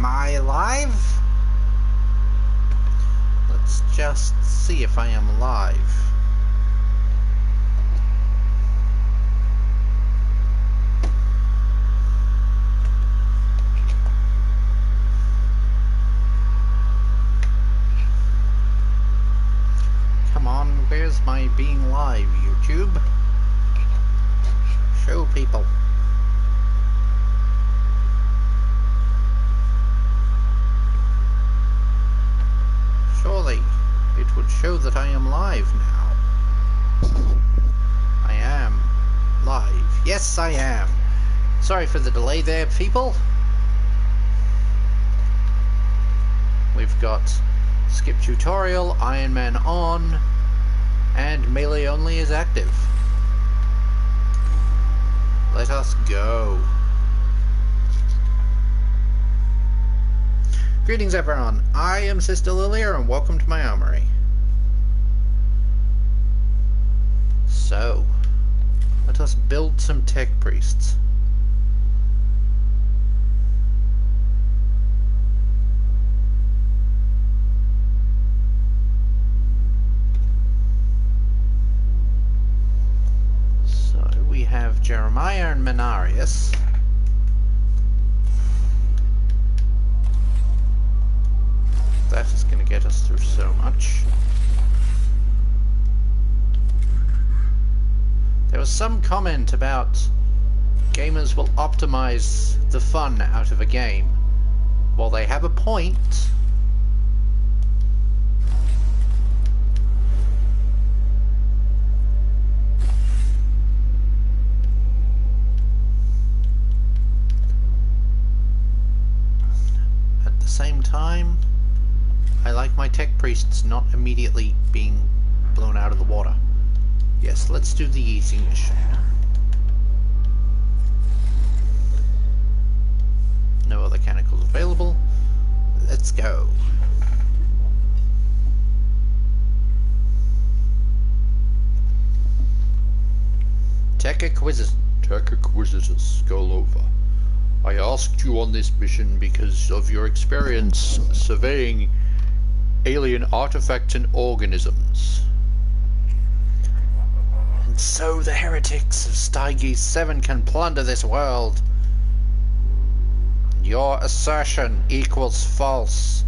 Am I alive? Let's just see if I am live. Come on, where's my being live, YouTube? Show people. Surely, it would show that I am live now. I am live. Yes, I am. Sorry for the delay there, people. We've got skip tutorial, Iron Man on, and melee only is active. Let us go. Greetings everyone, I am Sister Lilia and welcome to my armory. So, let us build some tech priests. So, we have Jeremiah and Menarius. That is going to get us through so much. There was some comment about gamers will optimize the fun out of a game. Well, they have a point. At the same time, I like my tech priests not immediately being blown out of the water. Yes, let's do the easy mission. No other mechanicals available. Let's go. Tech Acquisitors, go over. I asked you on this mission because of your experience surveying alien artifacts and organisms. And so the heretics of Styges 7 can plunder this world. Your assertion equals false.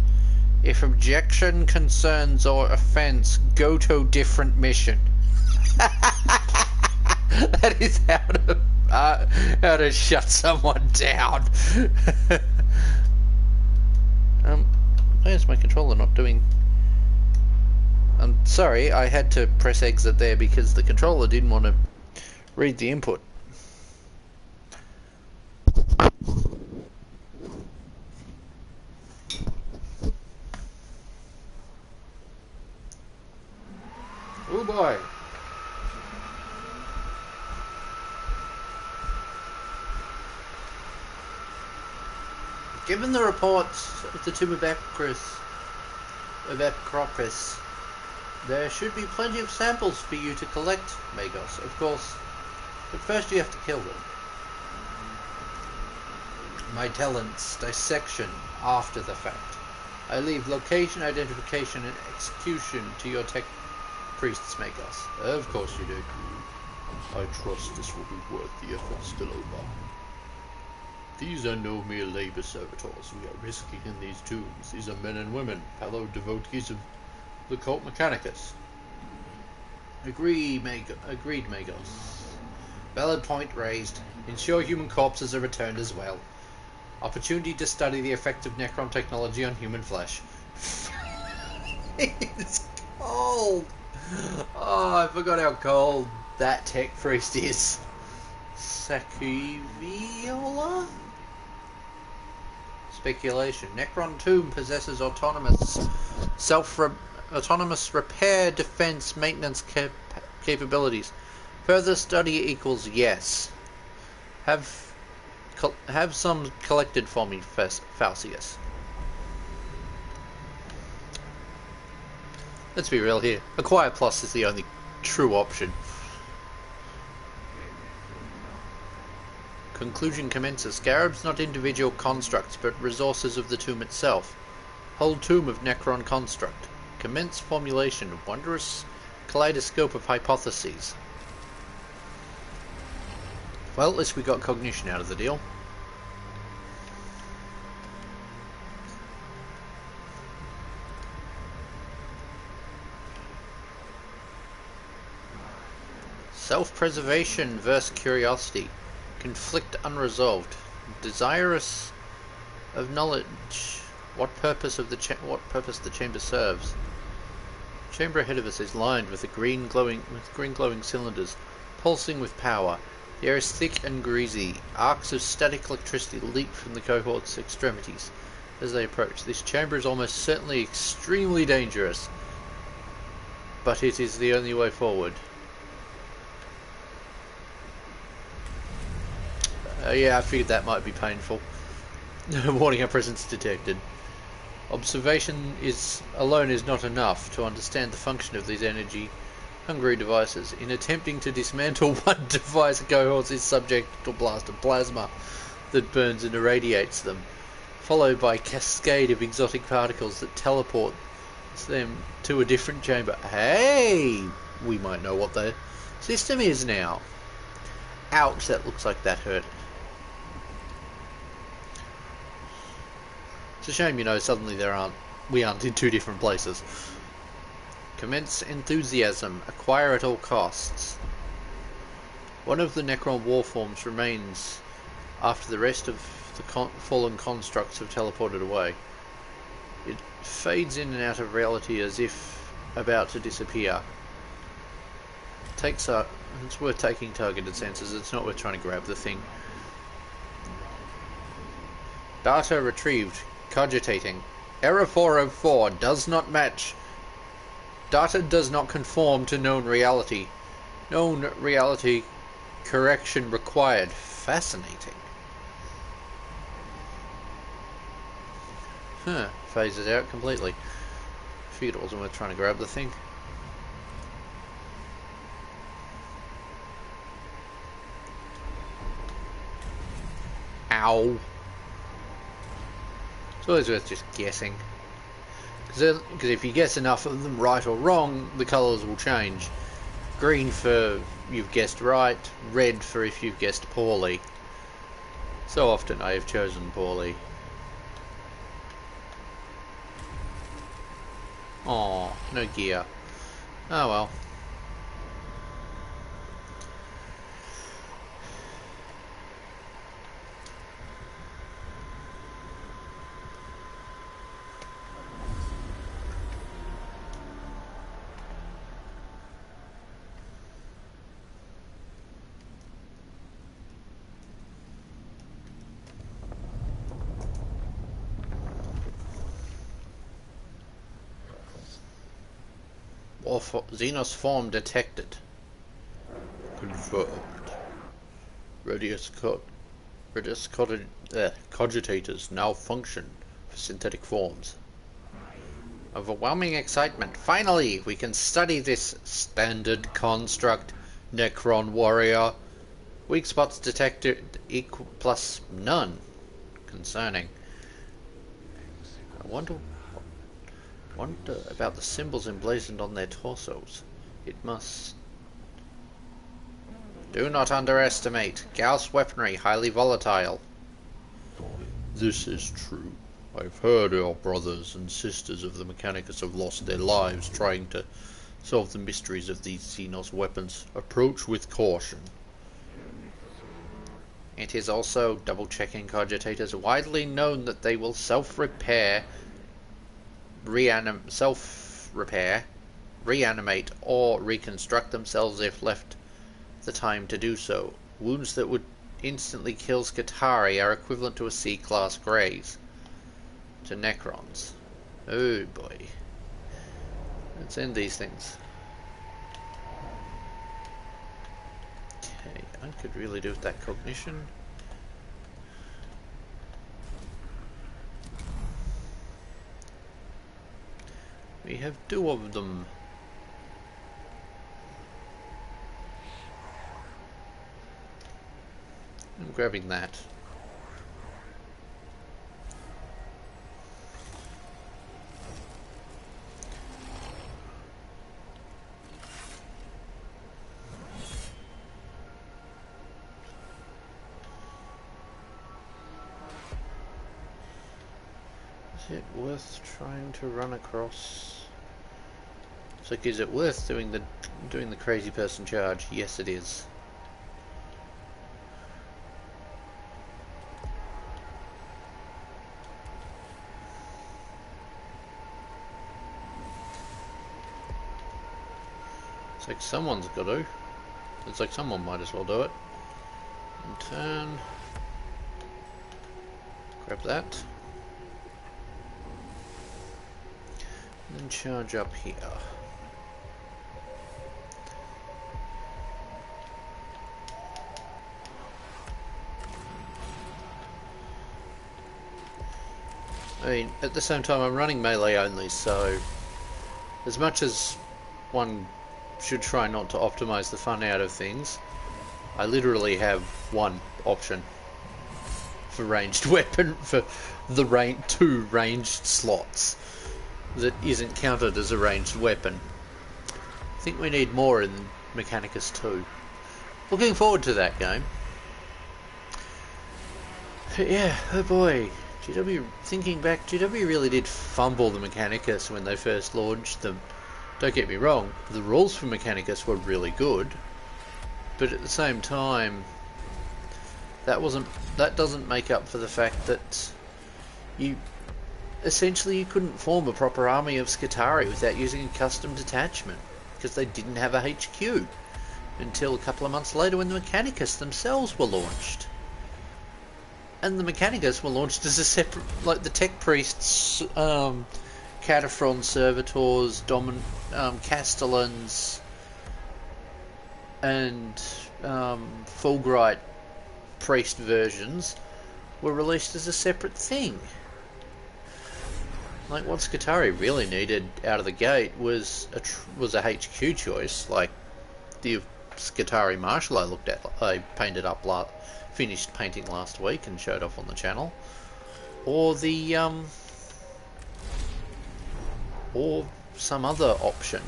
If objection, concerns, or offense, go to different mission. That is how to shut someone down. Why is my controller not doing... I'm sorry, I had to press exit there because the controller didn't want to read the input. Oh boy. Given the reports of the tomb of Epicurus, there should be plenty of samples for you to collect, Magos, of course, but first you have to kill them. My talents, dissection, after the fact. I leave location, identification, and execution to your tech priests, Magos. Of course you do. I trust this will be worth the effort still over. These are no mere labor servitors we are risking in these tombs. These are men and women, fellow devotees of the cult Mechanicus. Agreed, Magos. Valid point raised. Ensure human corpses are returned as well. Opportunity to study the effect of Necron technology on human flesh. It's cold! Oh, I forgot how cold that tech priest is. Sakiviola? Speculation. Necron tomb possesses autonomous repair, defense, maintenance capabilities. Further study equals yes. Have some collected for me, Falcius. Let's be real here. Acquire Plus is the only true option. Conclusion commences. Scarabs not individual constructs, but resources of the tomb itself. Whole tomb of Necron construct. Commence formulation of wondrous kaleidoscope of hypotheses. Well, at least we got cognition out of the deal. Self-preservation versus curiosity. Conflict unresolved. Desirous of knowledge. What purpose the chamber serves. The chamber ahead of us is lined with green glowing cylinders, pulsing with power. The air is thick and greasy. Arcs of static electricity leap from the cohort's extremities as they approach. This chamber is almost certainly extremely dangerous, but it is the only way forward. Yeah, I figured that might be painful. Warning, our presence detected. Observation alone is not enough to understand the function of these energy-hungry devices. In attempting to dismantle one device, a cohort is subject to a blast of plasma that burns and irradiates them, followed by a cascade of exotic particles that teleport them to a different chamber. Hey! We might know what the system is now. Ouch, that looks like that hurt. It's a shame, suddenly we aren't in two different places. Commence enthusiasm. Acquire at all costs. One of the Necron warforms remains after the rest of the fallen constructs have teleported away. It fades in and out of reality as if about to disappear. It's worth taking targeted sensors. It's not worth trying to grab the thing. Data retrieved. Cogitating. Error 404 does not match. Data does not conform to known reality. Known reality correction required. Fascinating. Huh. Phases out completely. Figured it wasn't worth trying to grab the thing. Ow. It's always worth just guessing. Because if you guess enough of them right or wrong, the colours will change. Green for you've guessed right, red for if you've guessed poorly. So often I have chosen poorly. Oh, no gear. Oh well. Xenos form detected. Confirmed. Cogitators now function for synthetic forms. Overwhelming excitement. Finally, we can study this standard construct. Necron warrior. Weak spots detected equal plus none. Concerning. I wonder about the symbols emblazoned on their torsos. It must... Do not underestimate. Gauss weaponry, highly volatile. This is true. I've heard our brothers and sisters of the Mechanicus have lost their lives trying to solve the mysteries of these Xenos weapons. Approach with caution. It is also, double-checking cogitators, widely known that they will self-repair, reanimate, or reconstruct themselves if left the time to do so. Wounds that would instantly kill Skitarii are equivalent to a C-class graze to Necrons. Oh boy. Let's end these things. Okay, I could really do with that cognition. We have two of them. grabbing that. Is it worth trying to run across? It's like, is it worth doing the crazy person charge? Yes, it is. It's like someone's got to. It's like someone might as well do it. And turn. Grab that. And charge up here. I mean, at the same time I'm running melee only, so as much as one should try not to optimize the fun out of things, I literally have one option for ranged weapon, for the two ranged slots that isn't counted as a ranged weapon. I think we need more in Mechanicus 2. Looking forward to that game. But yeah, oh boy, thinking back, GW really did fumble the Mechanicus when they first launched them. Don't get me wrong, the rules for Mechanicus were really good, but at the same time, that doesn't make up for the fact that you couldn't form a proper army of Skitari without using a custom detachment, because they didn't have a HQ until a couple of months later when the Mechanicus themselves were launched. And the Mechanicus were launched as a separate, like the Tech Priests, Cataphrons, Servitors, Castellans, and Fulgurite Priest versions were released as a separate thing. Like, what Skitari really needed out of the gate was a HQ choice, like the Skitari Marshal I finished painting last week and showed off on the channel, or or some other option.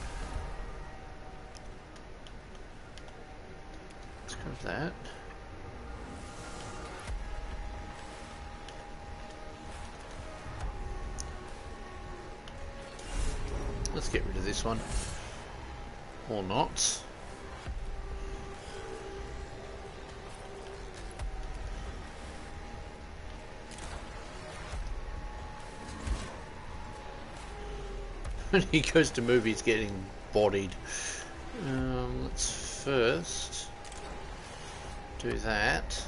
Let's grab that. Let's get rid of this one. Or not. When he goes to move, he's getting bodied. Let's first do that.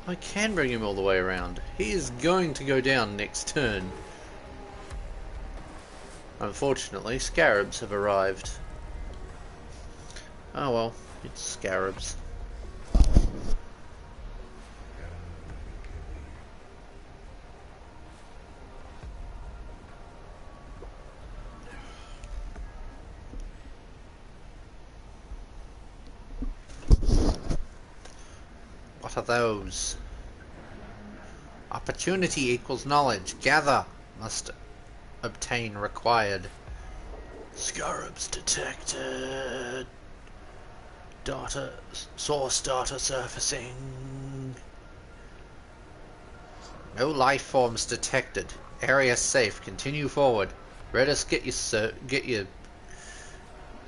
I can bring him all the way around. He is going to go down next turn. Unfortunately, scarabs have arrived. Oh well, it's scarabs. What are those? Opportunity equals knowledge. Gather. Must obtain required. Scarabs detected. Source data surfacing. No life forms detected. Area safe. Continue forward. Redis, get your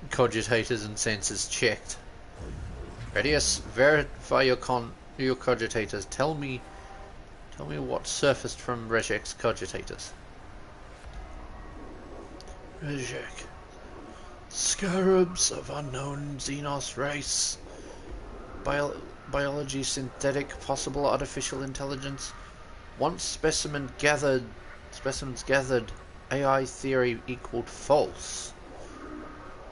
cogitators and sensors checked. Radius, verify your cogitators. Tell me what surfaced from Rejek's cogitators. Rejek. Scarabs of unknown Xenos race. Biology synthetic, possible artificial intelligence. Once specimens gathered, AI theory equaled false.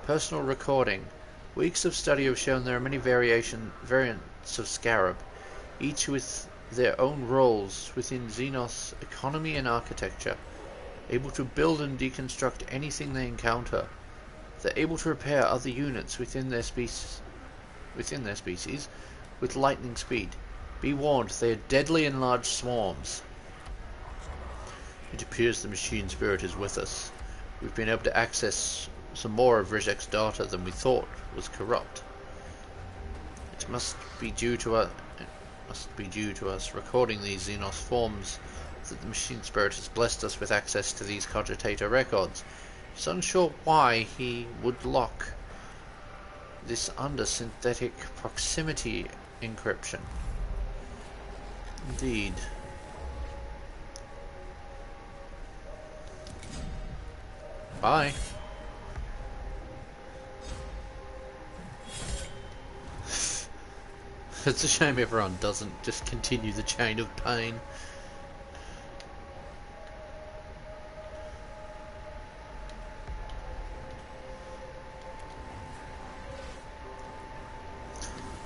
Personal recording. Weeks of study have shown there are many variants of Scarab, each with their own roles within Xenos economy and architecture, able to build and deconstruct anything they encounter. They're able to repair other units within their species with lightning speed. Be warned, they are deadly in large swarms. It appears the machine spirit is with us. We've been able to access some more of Rizek's data than we thought was corrupt. It must be due to us recording these Xenos forms that the machine spirit has blessed us with access to these cogitator records. He's unsure why he would lock this under synthetic proximity encryption. Indeed. Bye. It's a shame everyone doesn't just continue the chain of pain.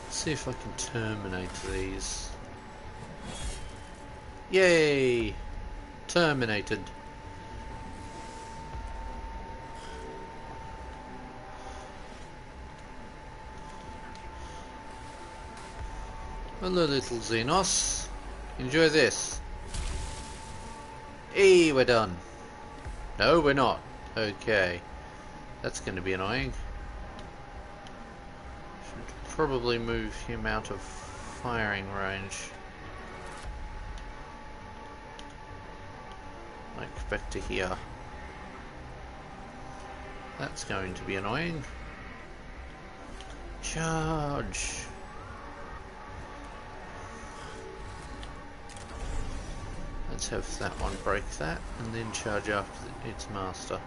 Let's see if I can terminate these. Yay! Terminated. Hello, little Xenos. Enjoy this. Hey, we're done. No, we're not. Okay. That's going to be annoying. Should probably move him out of firing range. Like back to here. That's going to be annoying. Charge. Let's have that one break that, and then charge after its master.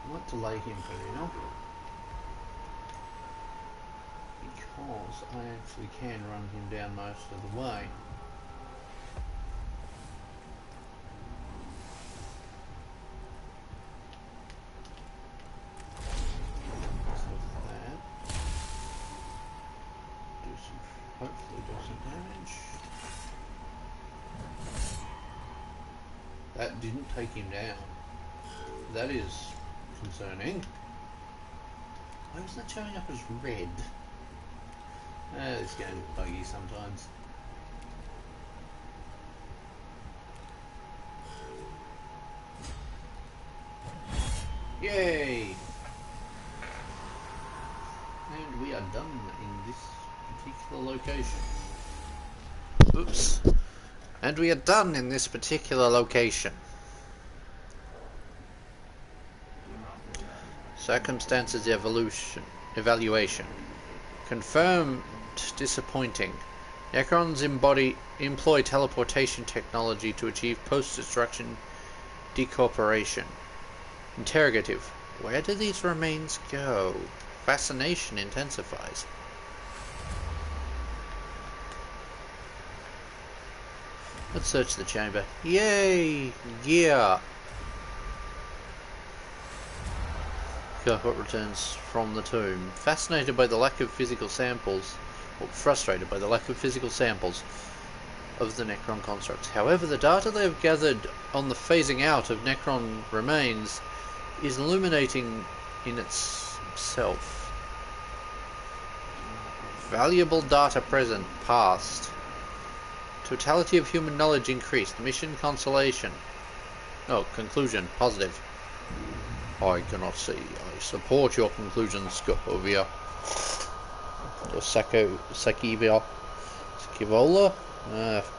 I want to delay him for now. Because I actually can run him down most of the way. So that hopefully do some damage. That didn't take him down. That is concerning. Why was that showing up as red? This game's buggy sometimes. Yay! And we are done in this particular location. Oops. And we are done in this particular location. Circumstances evaluation. Confirmed disappointing. Necrons employ teleportation technology to achieve post-destruction decorporation. Interrogative. Where do these remains go? Fascination intensifies. Let's search the chamber. Yay! Yeah! What returns from the tomb. Fascinated by the lack of physical samples, or frustrated by the lack of physical samples of the Necron constructs. However, the data they have gathered on the phasing out of Necron remains is illuminating in itself. Valuable data present, past. Totality of human knowledge increased. Mission consolation. Oh, conclusion, positive. I cannot see. I support your conclusions, Scovia. Or Sakivola.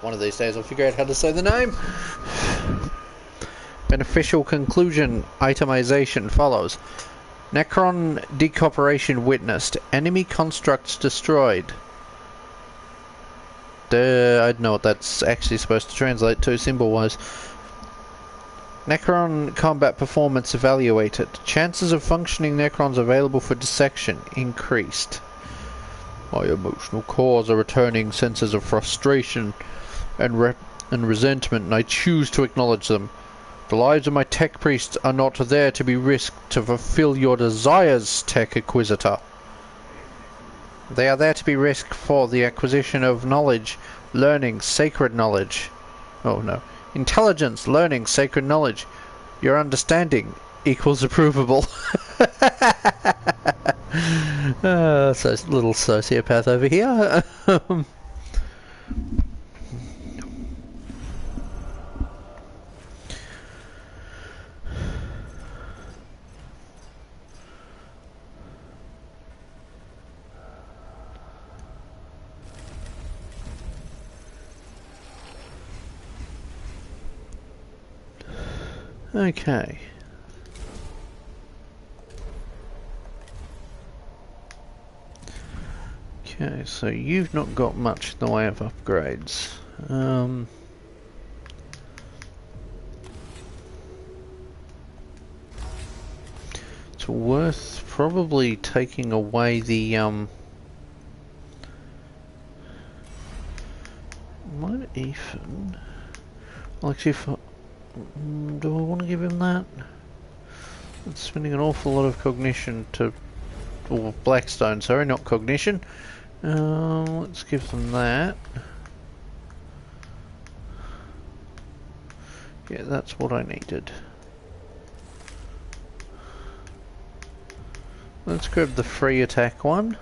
One of these days I'll figure out how to say the name. Beneficial conclusion itemization follows. Necron decorporation witnessed. Enemy constructs destroyed. I don't know what that's actually supposed to translate to symbol-wise. Necron combat performance evaluated. Chances of functioning Necrons available for dissection increased. My emotional cores are returning senses of frustration and resentment, and I choose to acknowledge them. The lives of my tech priests are not there to be risked to fulfill your desires, Tech Acquisitor. They are there to be risked for the acquisition of knowledge, learning, sacred knowledge. Oh no. Intelligence, learning, sacred knowledge. Your understanding equals approvable. So little sociopath over here. Okay. Okay, so you've not got much in the way of upgrades. It's worth probably taking away the might Ethan. Well, actually, if do I want to give him that? It's spending an awful lot of cognition to, or Blackstone, sorry, not cognition. Let's give them that. Yeah, that's what I needed. Let's grab the free attack one.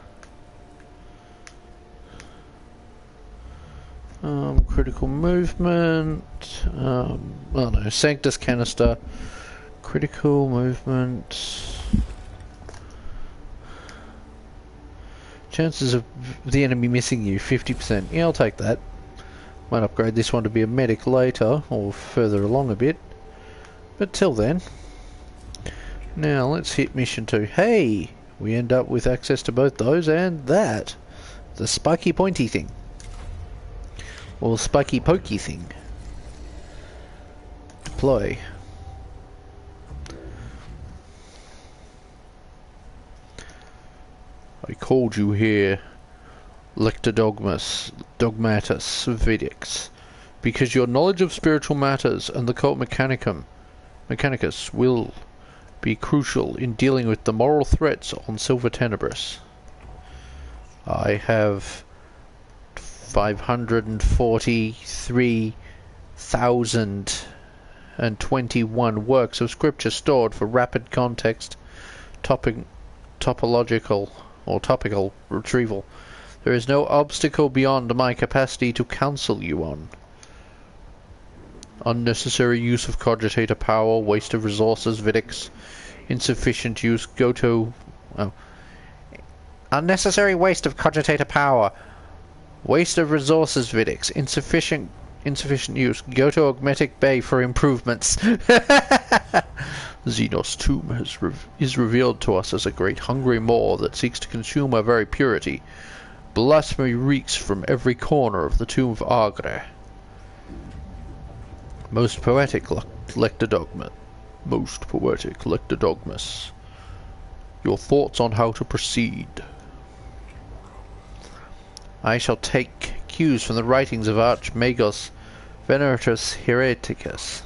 Critical movement. Oh no, Sanctus Canister. Critical movement. Chances of the enemy missing you, 50%. Yeah, I'll take that. Might upgrade this one to be a medic later, or further along a bit. But till then. Now, let's hit mission 2. Hey! We end up with access to both those and that. The spiky pointy thing. Or spiky pokey thing. Deploy. I called you here, Lectodogmatus Vidix, because your knowledge of spiritual matters and the cult Mechanicus will be crucial in dealing with the moral threats on Silver Tenebris. I have 543,021 works of scripture stored for rapid context, topological or topical retrieval. There is no obstacle beyond my capacity to counsel you on. Unnecessary use of cogitator power, waste of resources, Vidix. Insufficient use, go to... Oh. Unnecessary waste of cogitator power. Waste of resources, Vidix. Insufficient use, go to Augmetic Bay for improvements. Xenos' tomb is revealed to us as a great hungry maw that seeks to consume our very purity. Blasphemy reeks from every corner of the tomb of Agre. Most poetic Lectodogma. Most poetic Lectodogmas. Your thoughts on how to proceed. I shall take cues from the writings of Archmagos Veneratus Hereticus.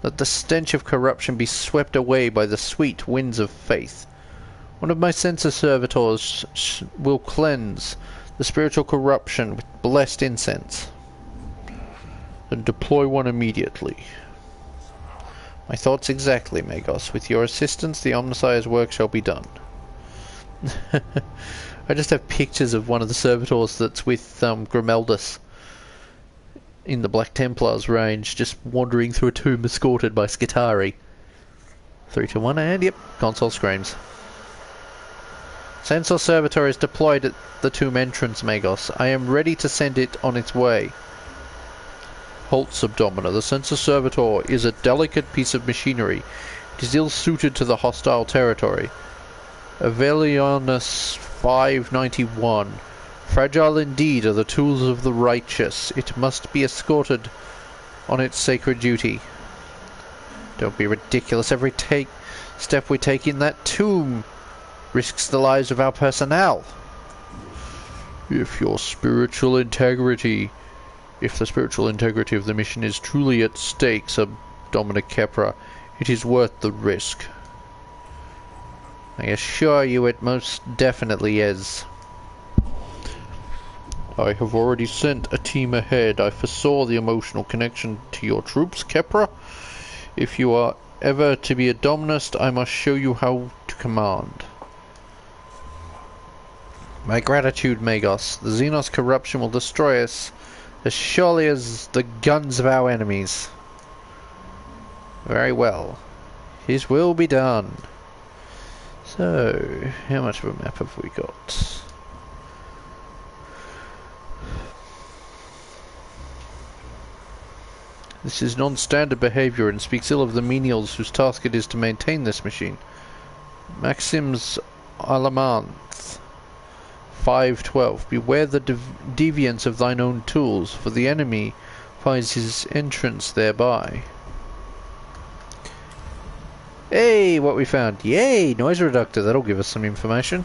Let the stench of corruption be swept away by the sweet winds of faith. One of my censor servitors will cleanse the spiritual corruption with blessed incense. Then deploy one immediately. My thoughts exactly, Magos. With your assistance, the Omnissiah's work shall be done. I just have pictures of one of the servitors that's with Grimeldus in the Black Templars range, just wandering through a tomb escorted by Skitari. 3, 2, 1, and yep, console screams. Censor Servitor is deployed at the tomb entrance, Magos. I am ready to send it on its way. Halt, Subdomina. The Censor Servitor is a delicate piece of machinery. It is ill-suited to the hostile territory. Avelionus 591. Fragile indeed are the tools of the righteous. It must be escorted on its sacred duty. Don't be ridiculous. Every step we take in that tomb risks the lives of our personnel. If your spiritual integrity If the spiritual integrity of the mission is truly at stake, Sir Dominic Kepra, it is worth the risk. I assure you it most definitely is. I have already sent a team ahead. I foresaw the emotional connection to your troops, Kepra. If you are ever to be a Dominist, I must show you how to command. My gratitude, Magos. The Xenos corruption will destroy us as surely as the guns of our enemies. Very well. His will be done. So, how much of a map have we got? This is non-standard behavior and speaks ill of the menials whose task it is to maintain this machine. Maxims Alamanth 5:12. Beware the deviance of thine own tools, for the enemy finds his entrance thereby. Hey, what we found. Yay, noise reductor. That'll give us some information.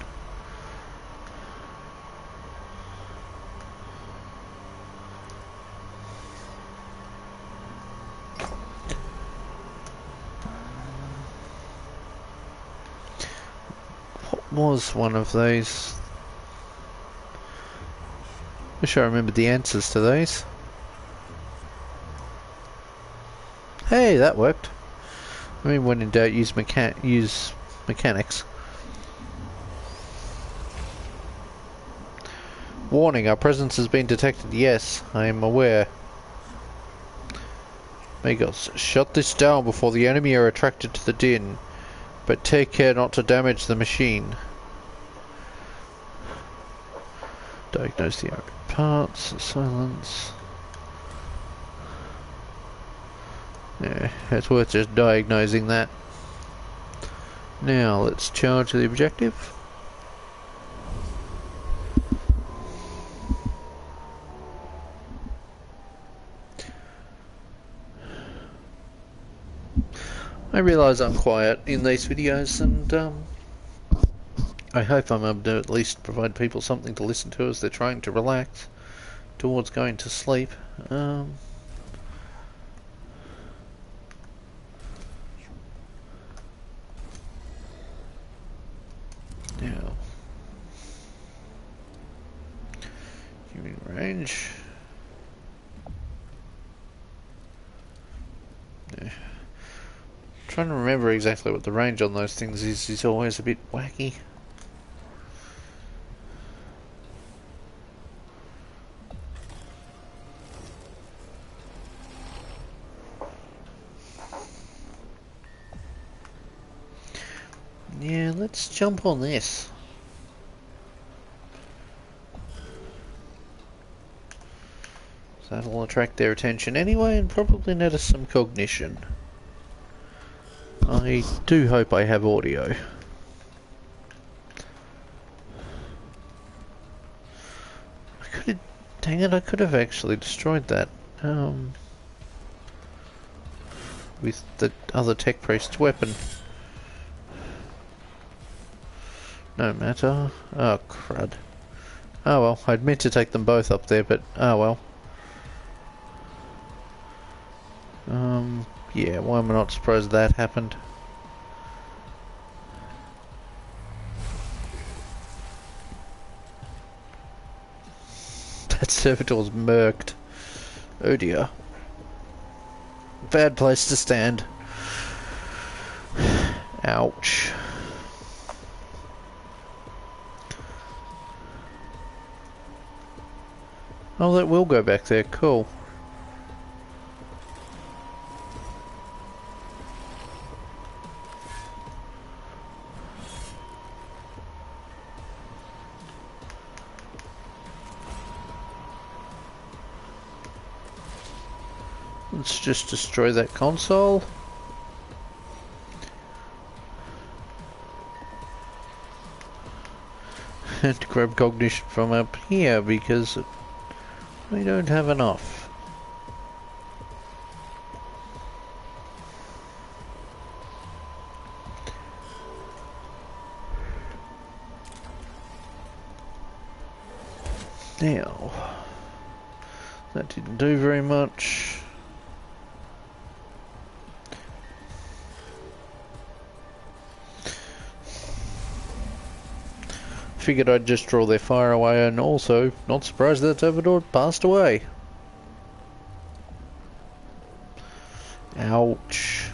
What was one of those? Wish I remembered the answers to those. Hey, that worked. I mean, when in doubt, use mechanics. Warning, our presence has been detected. Yes, I am aware. Magos, shut this down before the enemy are attracted to the din, but take care not to damage the machine. Diagnose the parts, silence. Yeah, it's worth just diagnosing that. Now let's charge the objective. I realise I'm quiet in these videos, and I hope I'm able to at least provide people something to listen to as they're trying to relax towards going to sleep. Now, human range. Yeah. Trying to remember exactly what the range on those things is always a bit wacky. Yeah, let's jump on this. So that'll attract their attention anyway and probably net us some cognition. I do hope I have audio. Dang it, I could have actually destroyed that. With the other tech priest's weapon. No matter. Oh, crud. Oh well, I'd meant to take them both up there, but oh well. Yeah, why am I not surprised that happened? That servitor's murked. Oh dear. Bad place to stand. Ouch. Oh, that will go back there. Cool. Let's just destroy that console. And grab cognition from up here because we don't have enough. Now, That didn't do very much. Figured I'd just draw their fire away, and also not surprised that Salvador passed away. Ouch.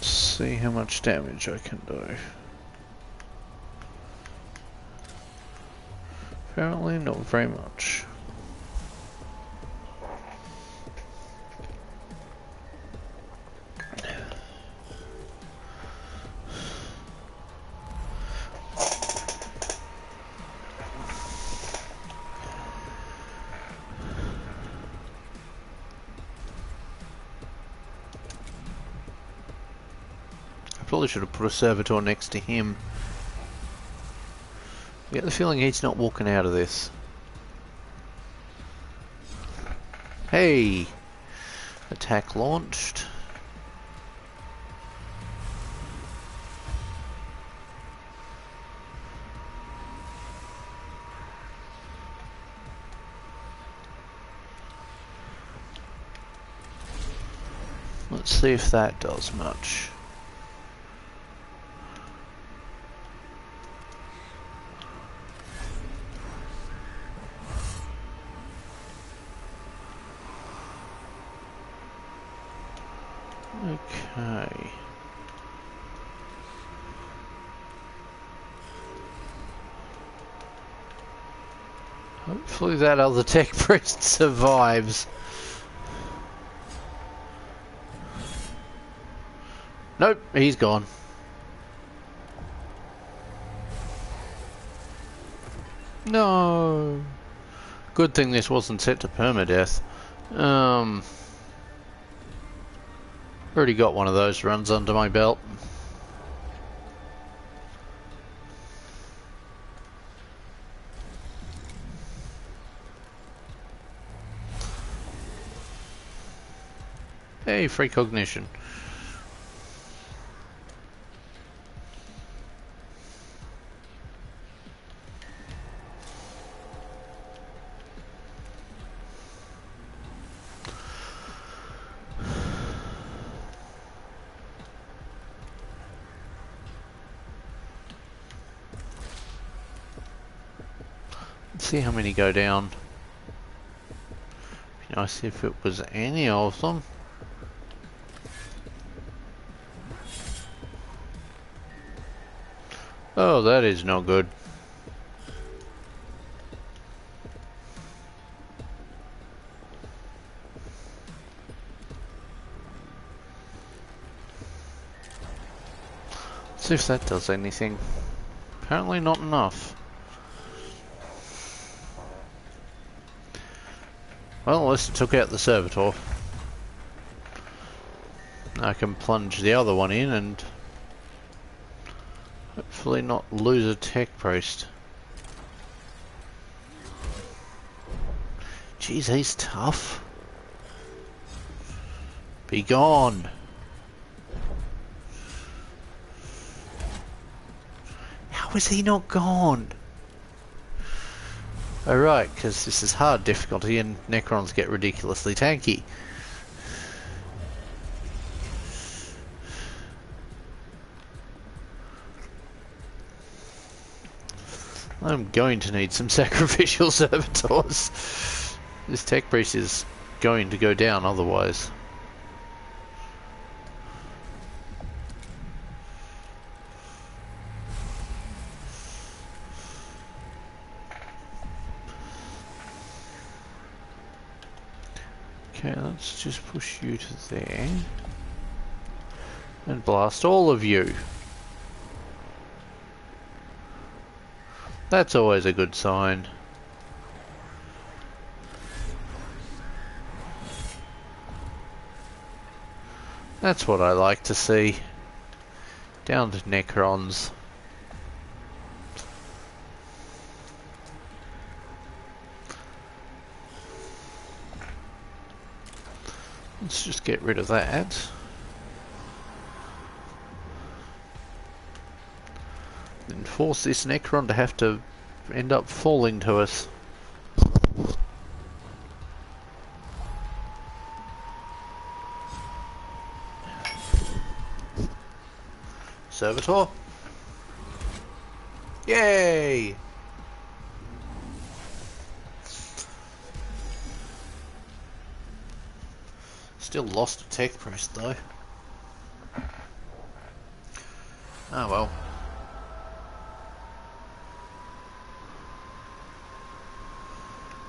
See how much damage I can do. Apparently not very much. Probably should have put a servitor next to him. I get the feeling he's not walking out of this. Hey! Attack launched. Let's see if that does much. Okay. Hopefully that other tech priest survives. Nope, he's gone. No. Good thing this wasn't set to permadeath. Already got one of those runs under my belt. Hey, free cognition. See how many go down. Be nice if it was any of them. Oh, that is no good. Let's see if that does anything. Apparently not enough. Well, at least it took out the servitor. I can plunge the other one in and hopefully not lose a tech priest. Jeez, he's tough. Be gone. How is he not gone? Oh right, because this is hard difficulty and Necrons get ridiculously tanky. I'm going to need some sacrificial servitors. This tech priest is going to go down otherwise. Okay, let's just push you to there. And blast all of you. That's always a good sign. That's what I like to see. Down to Necrons. Let's just get rid of that. And force this Necron to have to end up falling to us. Servitor? Yay! Still lost a tech priest though. Oh well.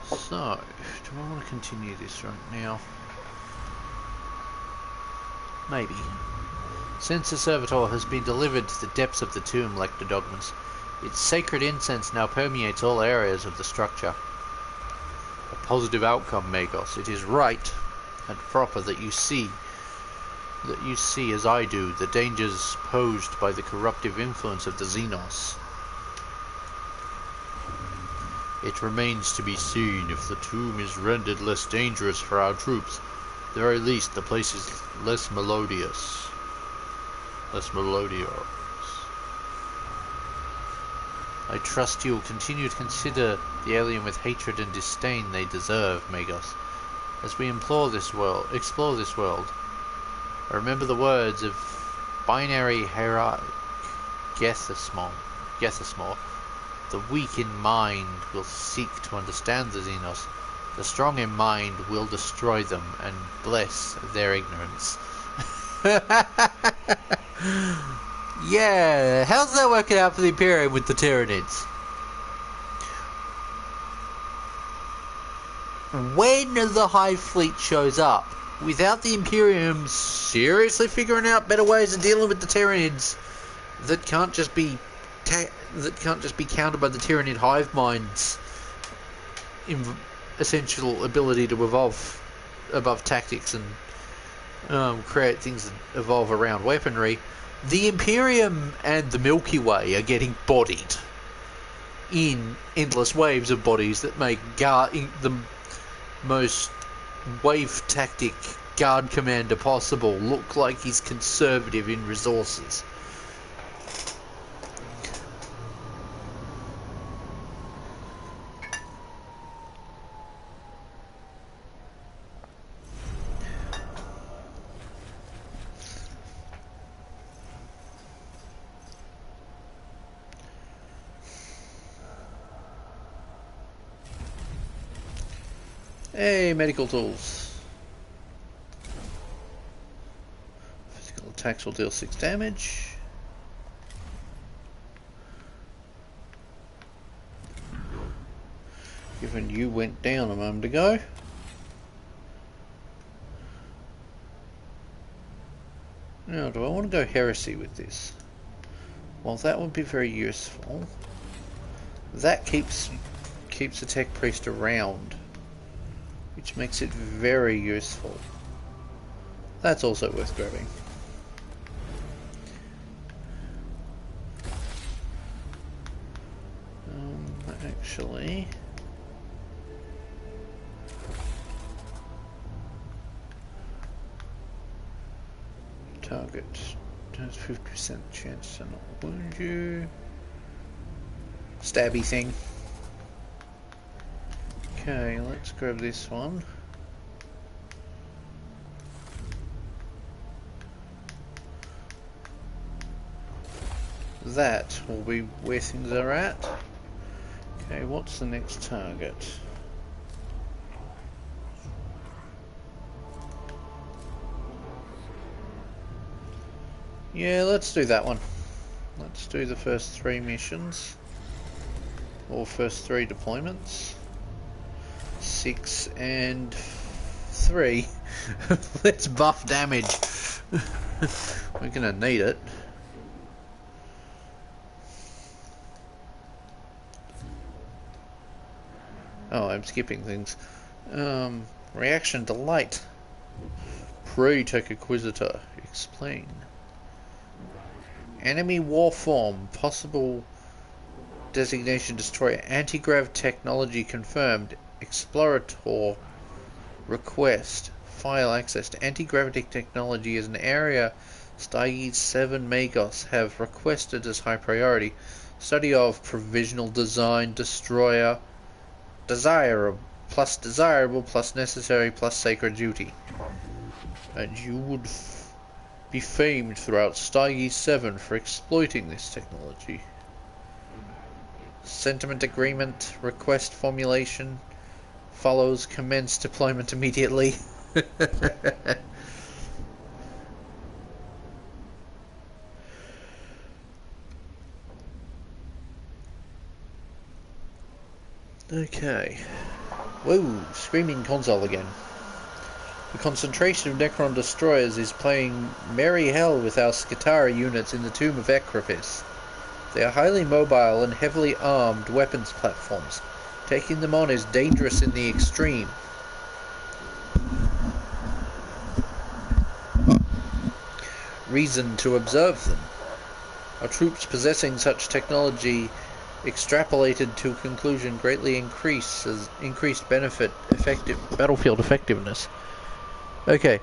So, do I want to continue this right now? Maybe. Since the servitor has been delivered to the depths of the tomb, Lectodogmus, its sacred incense now permeates all areas of the structure. A positive outcome, Magos. It is right and proper that you see, as I do, the dangers posed by the corruptive influence of the Xenos. It remains to be seen if the tomb is rendered less dangerous for our troops. At the very least, the place is less melodious. I trust you will continue to consider the alien with hatred and disdain they deserve, Magos. As we explore this world, I remember the words of binary hierarch Gethesmore. The weak in mind will seek to understand the Xenos. The strong in mind will destroy them and bless their ignorance. Yeah, how's that working out for the Imperium with the Tyranids? When the Hive Fleet shows up, without the Imperium seriously figuring out better ways of dealing with the Tyranids that can't just be countered by the Tyranid hive mind's essential ability to evolve above tactics and create things that evolve around weaponry, the Imperium and the Milky Way are getting bodied in endless waves of bodies that make the most wave tactic guard commander possible look like he's conservative in resources. Hey, medical tools. Physical attacks will deal 6 damage. Given you went down a moment ago. Now, do I want to go heresy with this? Well, that would be very useful. That keeps the tech priest around, which makes it very useful. That's also worth grabbing. Actually, target has 50% chance to not wound you. Stabby thing. Okay, let's grab this one. That will be where things are at. Okay, what's the next target? Yeah, let's do that one. Let's do the first 3 missions. Or first 3 deployments. 6 and 3. Let's buff damage. We're gonna need it. Oh, I'm skipping things. Reaction to light. Pre-tech Inquisitor. Explain. Enemy war form. Possible designation destroyer. Anti-grav technology confirmed. Explorator request. file access to anti-gravity technology is an area Stargate 7 Magos have requested as high priority. Study of provisional design destroyer desirable plus necessary plus sacred duty. And you would be famed throughout Stargate 7 for exploiting this technology. Sentiment agreement request formulation follows. Commence deployment immediately. Okay. Whoa, screaming console again. The concentration of Necron destroyers is playing merry hell with our Skitara units in the Tomb of Ecropis. They are highly mobile and heavily armed weapons platforms. Taking them on is dangerous in the extreme. Reason to observe them. Our troops possessing such technology extrapolated to a conclusion greatly increased battlefield effectiveness. Okay,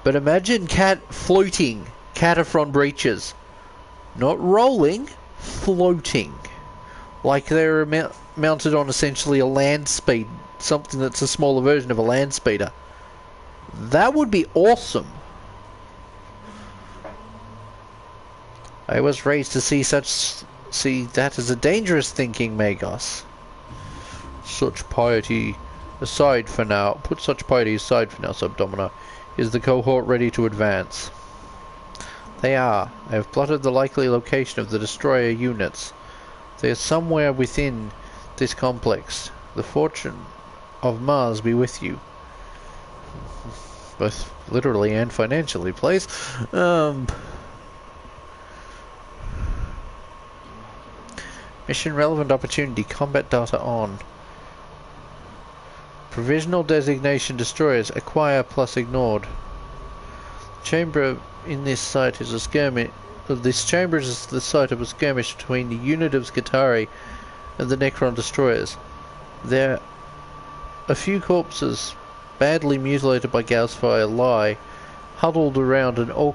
but imagine floating Cataphren breaches, not rolling, floating, like they're mounted on essentially a land speed, something that's a smaller version of a land speeder. That would be awesome. I was raised to see that as a dangerous thinking, Magos. Such piety aside for now. Put such piety aside for now, Subdomina. Is the cohort ready to advance? They are. I have plotted the likely location of the destroyer units. They are somewhere within this complex. The fortune of Mars be with you. Both literally and financially, please. Mission relevant opportunity. Combat data on. Provisional designation destroyers. Acquire plus ignored. Chamber in this site is a skirmish. This chamber is the site of a skirmish between the unit of Skitari and the Necron destroyers. There are a few corpses badly mutilated by Gauss fire lie huddled around an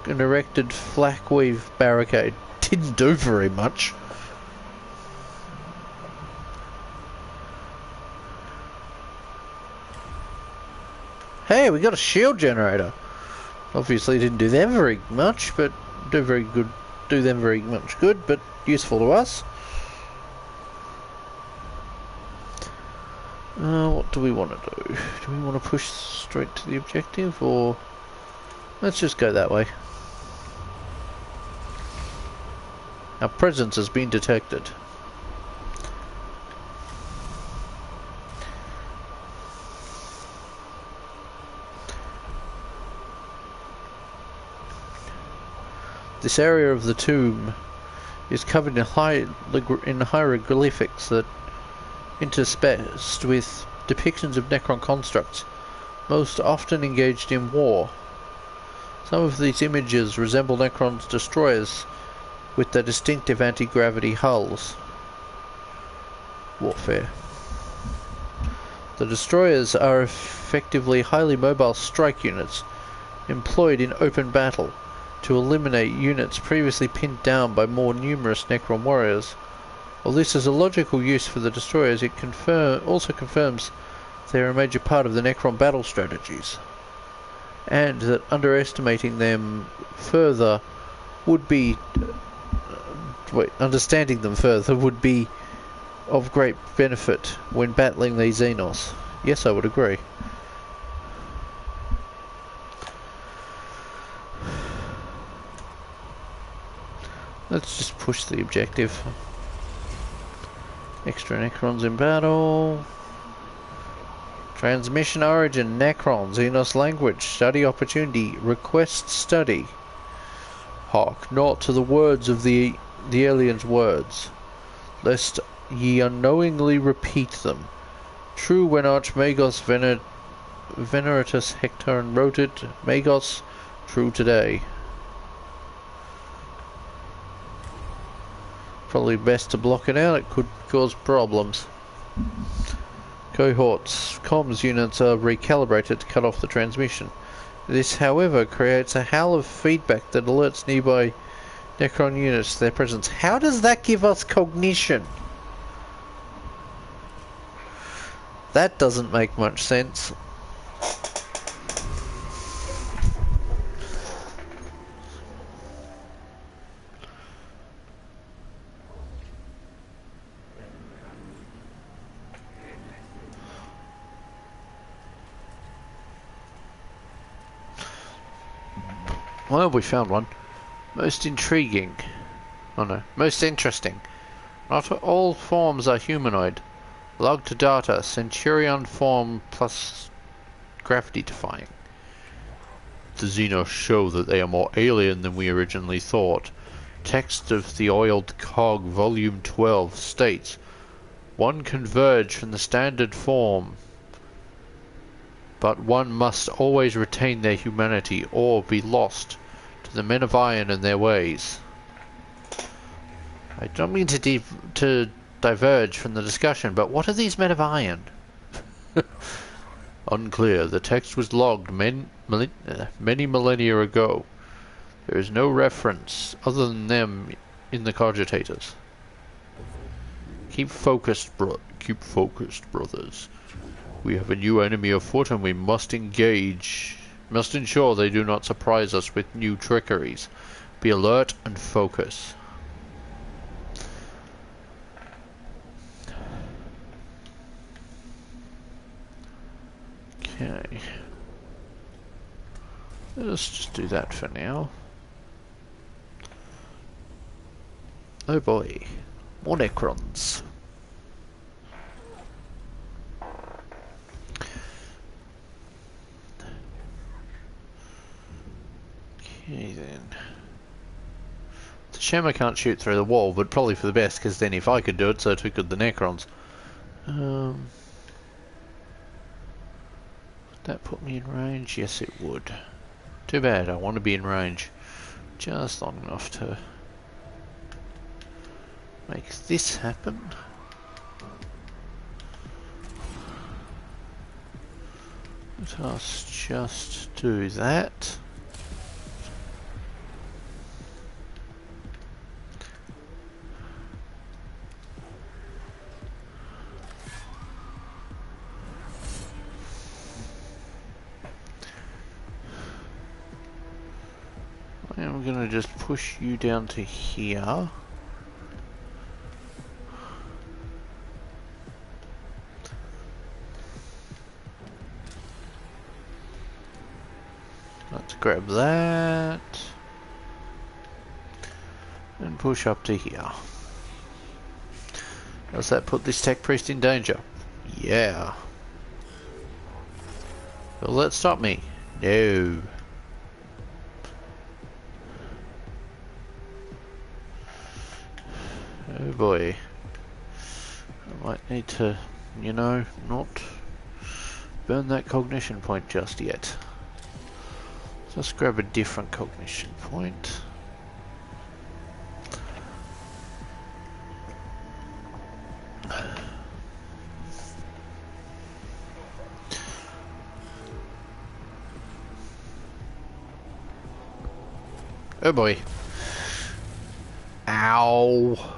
erected flak-weave barricade. Didn't do very much. Hey, we got a shield generator. Obviously didn't do them very much, but do them very much good, but useful to us. What do we want to do? Do we want to push straight to the objective, or let's just go that way? Our presence has been detected. This area of the tomb is covered in hieroglyphics that interspersed with depictions of Necron constructs, most often engaged in war. Some of these images resemble Necron's destroyers with their distinctive anti-gravity hulls. Warfare. The destroyers are effectively highly mobile strike units employed in open battle to eliminate units previously pinned down by more numerous Necron warriors. While this is a logical use for the destroyers, it also confirms they are a major part of the Necron battle strategies, and that underestimating them further would be understanding them further would be of great benefit when battling these Xenos. Yes, I would agree. Let's just push the objective. Extra Necrons in battle. Transmission origin, Necron, Xenos language, study opportunity, request study. Hark not to the words of the aliens' words, lest ye unknowingly repeat them. True when Archmagos Veneratus Hectorn wrote it, Magos, true today. Probably best to block it out, it could cause problems. Cohorts comms units are recalibrated to cut off the transmission. This, however, creates a howl of feedback that alerts nearby Necron units to their presence. How does that give us cognition? That doesn't make much sense. Well, we found one. Most intriguing. Oh no, most interesting. Not all forms are humanoid. Logged data, Centurion form plus gravity defying. The Xenos show that they are more alien than we originally thought. Text of the Oiled Cog, Volume 12, states, one converge from the standard form, but one must always retain their humanity or be lost to the men of iron and their ways. I don't mean to diverge from the discussion, but what are these men of iron? Unclear. The text was logged many millennia ago. There is no reference other than them in the cogitators. Keep focused, brothers. We have a new enemy afoot and we must engage. Must ensure they do not surprise us with new trickeries. Be alert and focus. Okay. Let's just do that for now. Oh boy. More Necrons. Okay then. It's a shame I can't shoot through the wall, but probably for the best, because then if I could do it, so too could the Necrons. Would that put me in range? Yes, it would. Too bad, I want to be in range just long enough to make this happen. Let us just do that. I'm gonna just push you down to here. Let's grab that and push up to here. Does that put this tech priest in danger? Yeah. Will that stop me? No. Oh boy. I might need to, you know, not burn that cognition point just yet. Just grab a different cognition point. Oh boy. Ow.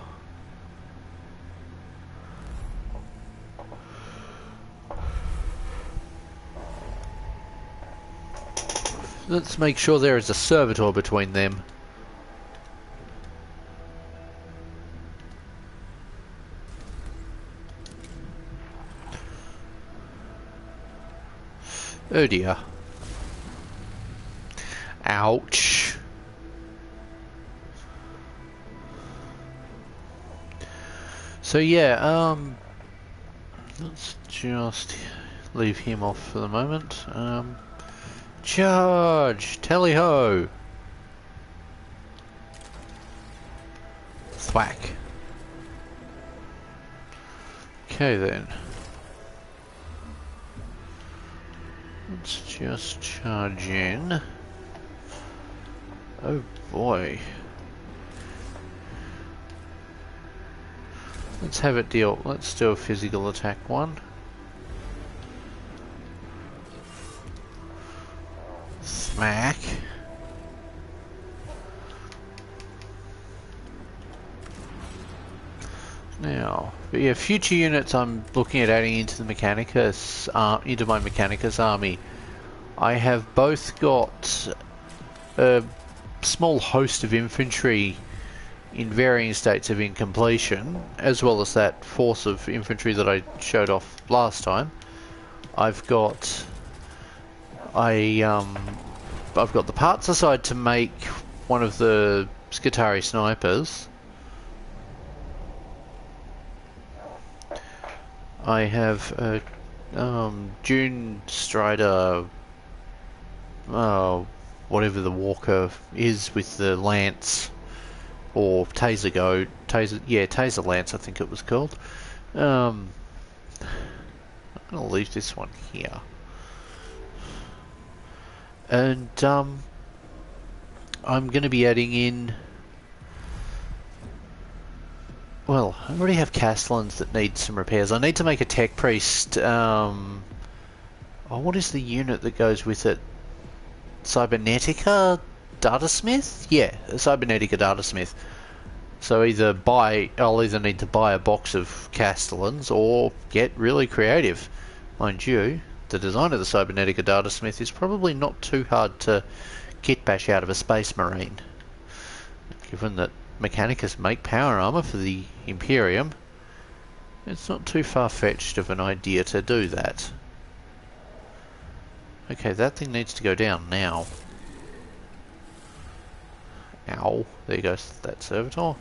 Let's make sure there is a servitor between them. Oh dear. Ouch. So yeah, let's just leave him off for the moment. Charge! Tally-ho! Thwack. Okay then. Let's just charge in. Oh boy. Let's have it deal. Let's do a physical attack one. Mac. Now, but yeah, future units I'm looking at adding into the Mechanicus, into my Mechanicus army. I have both got a small host of infantry in varying states of incompletion, as well as that force of infantry that I showed off last time. I've got I've got the parts aside to make one of the Skitari snipers. I have a Dune Strider, whatever the walker is with the lance, or Taser Go, Taser Lance I think it was called. I'm going to leave this one here. And I'm going to be adding in, well, I already have Castellans that need some repairs. I need to make a tech priest. What is the unit that goes with it? Cybernetica Datasmith? Yeah, a Cybernetica Datasmith. So I'll either need to buy a box of Castellans or get really creative. Mind you, the design of the Cybernetica Datasmith is probably not too hard to kit bash out of a Space Marine. Given that Mechanicus make power armor for the Imperium, it's not too far-fetched of an idea to do that. Okay, that thing needs to go down now. Ow, there goes that servitor.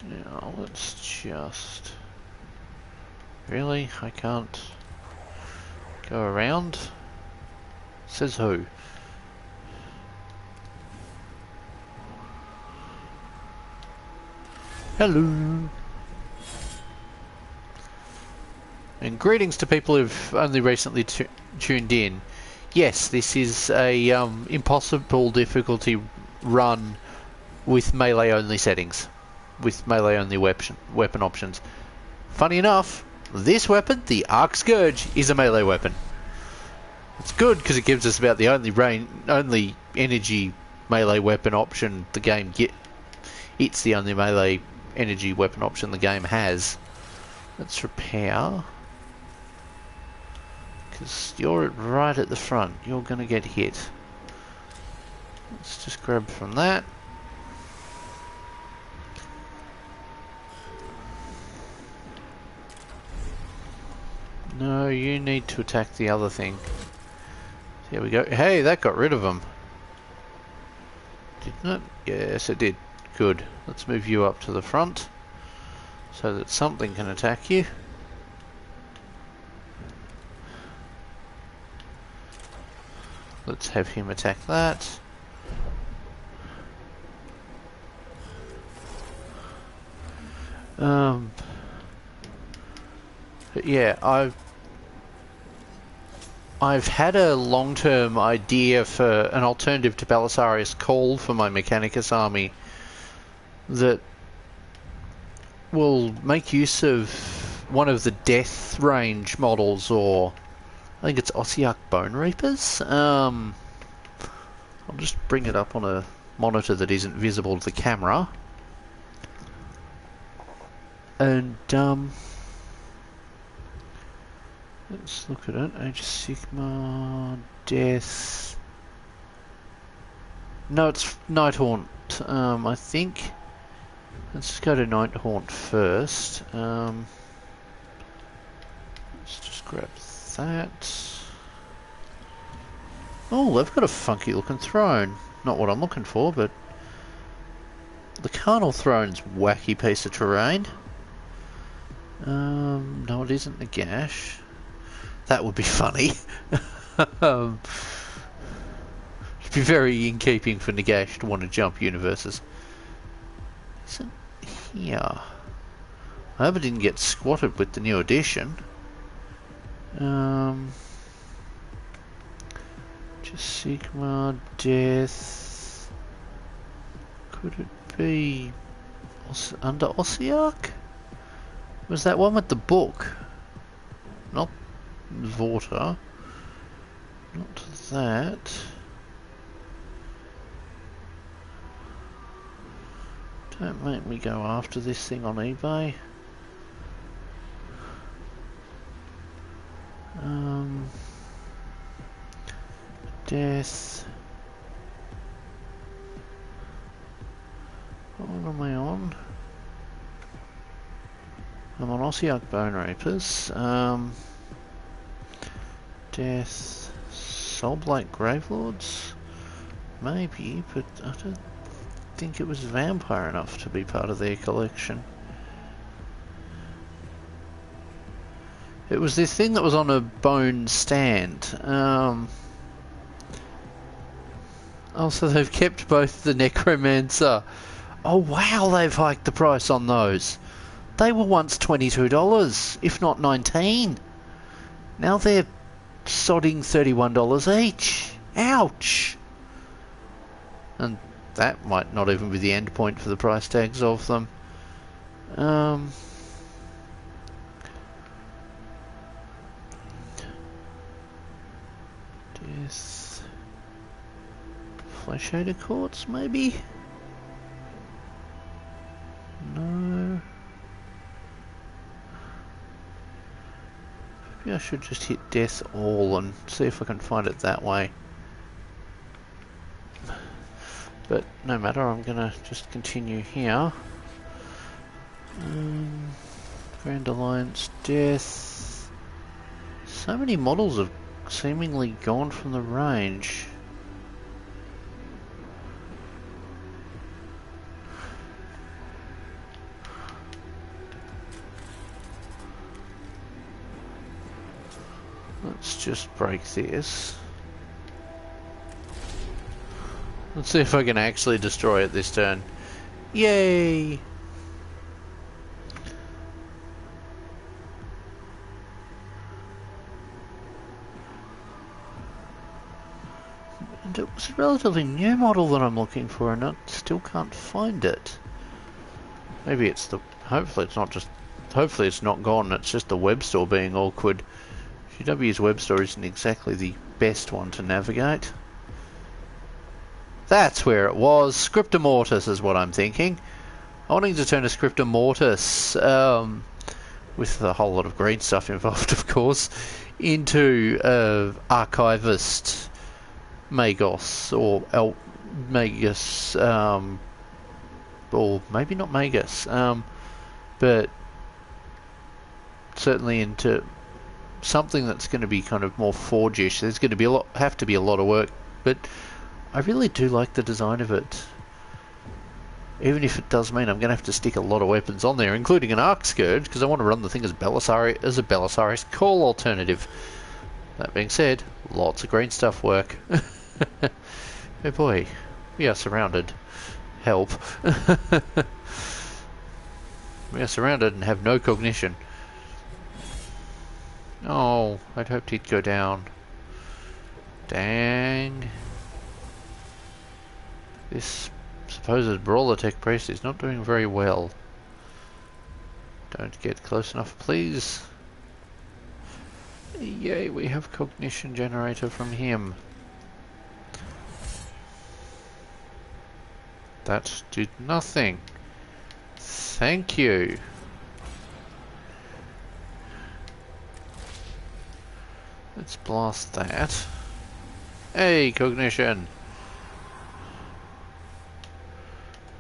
Now, let's just... Really? I can't go around? Says who? Hello! And greetings to people who've only recently tuned in. Yes, this is a impossible difficulty run with melee only settings. With melee only weapon options. Funny enough, this weapon, the Arc Scourge, is a melee weapon. It's good because it gives us about the only energy melee weapon option the game get. It's the only melee energy weapon option the game has. Let's repair. Because you're right at the front. You're going to get hit. Let's just grab from that. No, you need to attack the other thing. Here we go. Hey, that got rid of them. Didn't it? Yes, it did. Good. Let's move you up to the front so that something can attack you. Let's have him attack that. But yeah, I've had a long-term idea for an alternative to Belisarius Call for my Mechanicus army that will make use of one of the Death Range models, or I think it's Ossiarch Bone Reapers. I'll just bring it up on a monitor that isn't visible to the camera. And let's look at it. Age Sigma, Death. No, it's Nighthaunt. I think. Let's just go to Nighthaunt first. Let's just grab that. Oh, they've got a funky looking throne. Not what I'm looking for, but the Carnal Throne's wacky piece of terrain. No, it isn't the Gash. That would be funny. It'd be very in keeping for Nagash to want to jump universes. Isn't here? I hope it didn't get squatted with the new edition. Just Sigma, Death. Could it be under Ossiarch? Was that one with the book? Not Vorta. Not that. Don't make me go after this thing on eBay. Death. What am I on? I'm on Ossiarch Bone Reapers. Death. Soulblight Gravelords? Maybe, but I don't think it was vampire enough to be part of their collection. It was this thing that was on a bone stand. Also, they've kept both the Necromancer. Oh wow, they've hiked the price on those. They were once $22, if not $19. Now they're sodding $31 each. Ouch! And that might not even be the end point for the price tags of them. Death. Flesh Shader Quartz, maybe? No. Maybe I should just hit Death All and see if I can find it that way. But no matter, I'm gonna just continue here. Grand Alliance, Death. So many models have seemingly gone from the range. Let's just break this. Let's see if I can actually destroy it this turn. Yay! And it was a relatively new model that I'm looking for, and I still can't find it. Maybe it's the... hopefully it's not just... hopefully it's not gone, it's just the web store being awkward. GW's web store isn't exactly the best one to navigate. That's where it was. Scriptum Mortis is what I'm thinking. I'm wanting to turn a Scriptum Mortis, with a whole lot of green stuff involved, of course, into Archivist Magos, or Magus, or maybe not Magus, but certainly into something that's going to be kind of more forge-ish. There's going to be have to be a lot of work, but I really do like the design of it. Even if it does mean I'm going to have to stick a lot of weapons on there, including an Arc Scourge, because I want to run the thing as a Belisarius Call alternative. That being said, lots of green stuff work. Oh boy, we are surrounded. Help. We are surrounded and have no cognition. Oh, I'd hoped he'd go down. Dang. This supposed Brawler Tech Priest is not doing very well. Don't get close enough, please. Yay, we have cognition generator from him. That did nothing. Thank you. Let's blast that. Hey, cognition!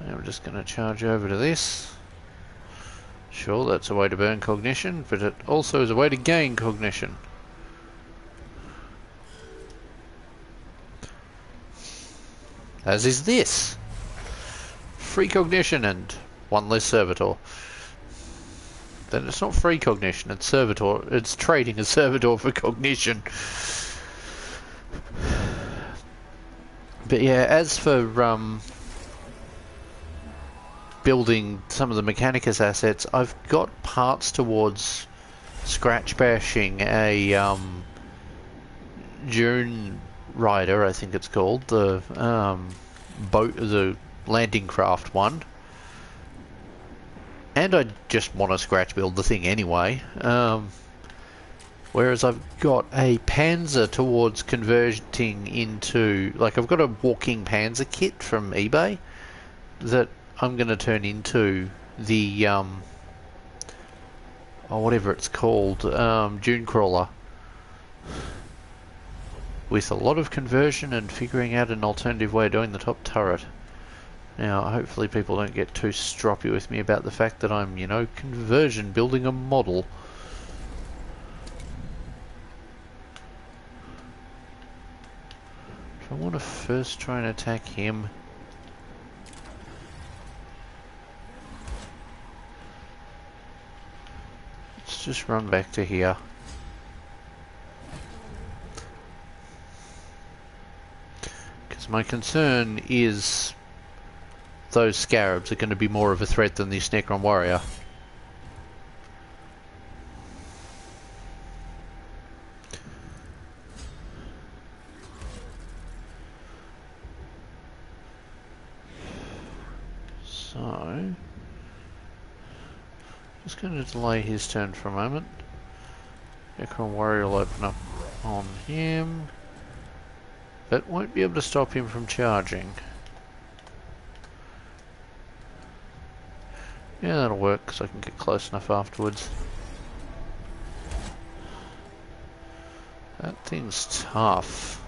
And we're just going to charge over to this. Sure, that's a way to burn cognition, but it also is a way to gain cognition. As is this. Free cognition and one less servitor. Then it's not free cognition, it's servitor. It's trading a servitor for cognition. But yeah, as for building some of the Mechanicus assets, I've got parts towards scratch bashing a Dune Rider, I think it's called, the boat, the landing craft one. And I just want to scratch build the thing anyway. Whereas I've got a Panzer towards converting into... Like, I've got a walking Panzer kit from eBay that I'm going to turn into the... whatever it's called, Dune Crawler. With a lot of conversion and figuring out an alternative way of doing the top turret. Now, hopefully people don't get too stroppy with me about the fact that I'm, you know, conversion building a model. I want to first try and attack him. Let's just run back to here. Because my concern is those scarabs are going to be more of a threat than the Necron warrior. So, just going to delay his turn for a moment. Necron warrior will open up on him, but won't be able to stop him from charging. Yeah, that'll work, because I can get close enough afterwards. That thing's tough.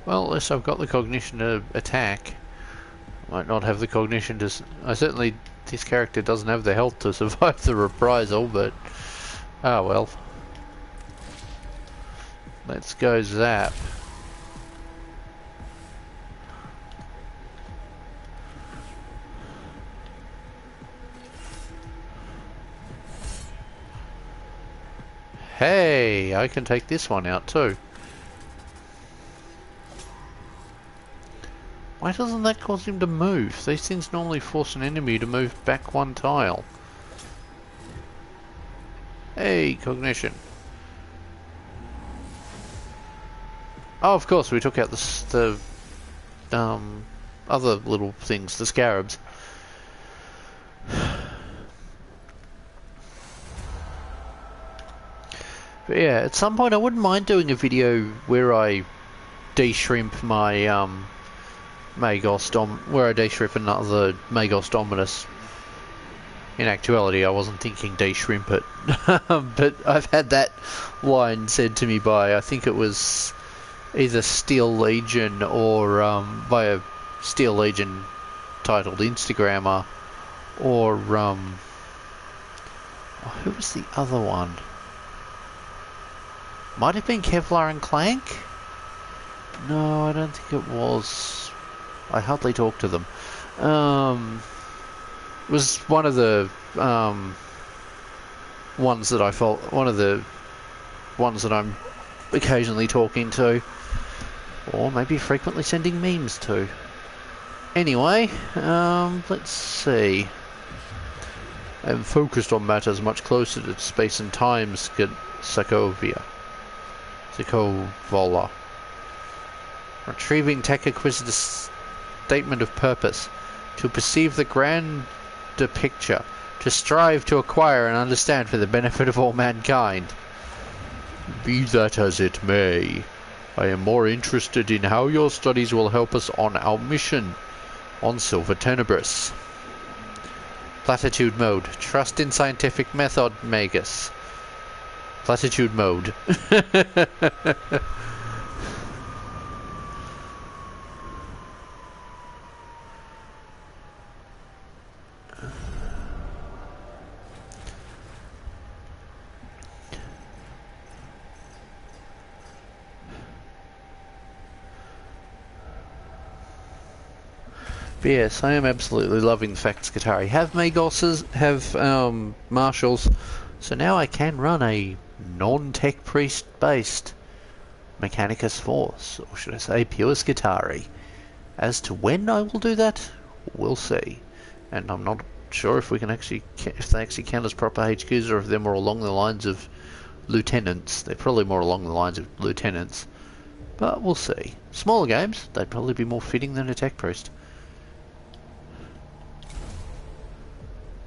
Well, at least I've got the cognition to attack. Might not have the cognition to... this character doesn't have the health to survive the reprisal, but... ah, well. Let's go zap. Hey, I can take this one out too. Why doesn't that cause him to move? These things normally force an enemy to move back one tile. Hey, cognition. Oh, of course, we took out the other little things, the scarabs. But yeah, at some point I wouldn't mind doing a video where I de-shrimp my Magos where I de-shrimp another Magos Dominus. In actuality, I wasn't thinking de-shrimp it, but I've had that line said to me by, I think it was either Steel Legion or by a Steel Legion titled Instagrammer, or who was the other one? Might have been Kevlar and Clank? No, I don't think it was. I hardly talk to them. It was one of the ones that I felt, one of the ones that I'm occasionally talking to, or maybe frequently sending memes to. Anyway, let's see. I'm focused on matters much closer to space and time, Sokovia. Sokovola. Retrieving Tech Acquisitor's statement of purpose. To perceive the grander picture. To strive to acquire and understand for the benefit of all mankind. Be that as it may, I am more interested in how your studies will help us on our mission on Silver Tenebris. Platitude mode. Trust in scientific method, Magus. Platitude mode. But yes, I am absolutely loving the fact Skitari have Magoses, have Marshals, so now I can run a non-tech priest based Mechanicus force, or should I say pure Skitari. As to when I will do that, we'll see. And I'm not sure if we can actually, if they actually count as proper HQs or if they're more along the lines of lieutenants. They're probably more along the lines of lieutenants. But we'll see. Smaller games, they'd probably be more fitting than a tech priest.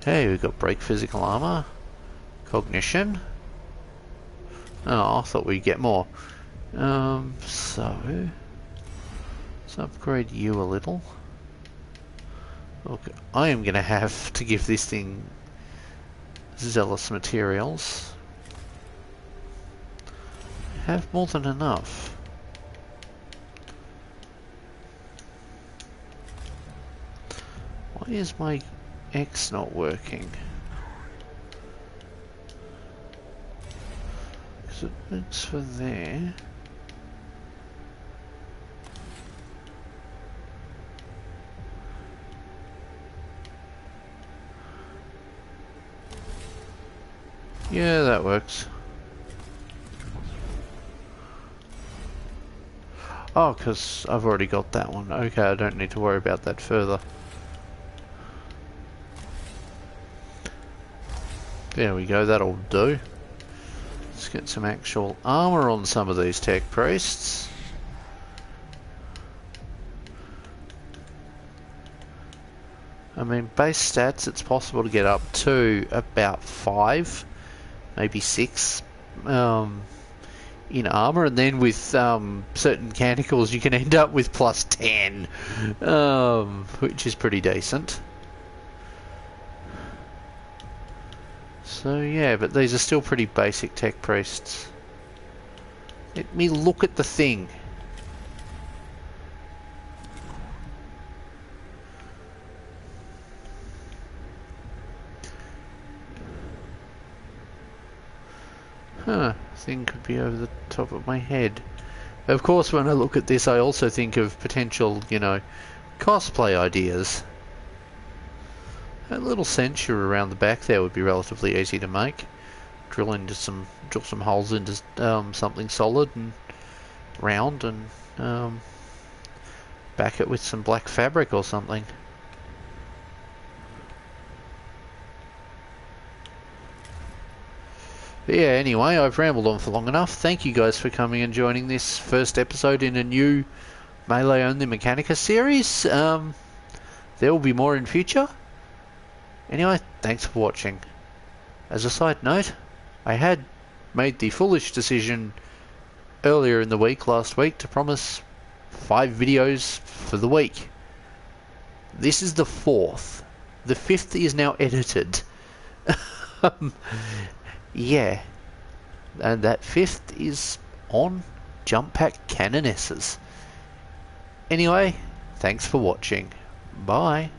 Hey, we've got break physical armor, cognition. Oh, I thought we'd get more. So let's upgrade you a little. Look, I am going to have to give this thing zealous materials. Have more than enough. Why is my X not working? Because it works for there. Yeah, that works. Oh, because I've already got that one. Okay, I don't need to worry about that further. There we go, that'll do. Let's get some actual armor on some of these tech priests. I mean, base stats, it's possible to get up to about 5, maybe 6 in armor, and then with certain mechanicals you can end up with plus 10, which is pretty decent. So yeah, but these are still pretty basic tech priests. Let me look at the thing. Huh, thing could be over the top of my head. Of course, when I look at this, I also think of potential, you know, cosplay ideas. A little censure around the back there would be relatively easy to make. Drill some holes into something solid and round, and back it with some black fabric or something. But yeah, anyway, I've rambled on for long enough. Thank you guys for coming and joining this first episode in a new Melee Only Mechanicus series. There will be more in future. Anyway, thanks for watching. As a side note, I had made the foolish decision earlier in the week, last week, to promise 5 videos for the week. This is the 4th. The 5th is now edited. Yeah, and that 5th is on Jump Pack Canonesses. Anyway, thanks for watching. Bye.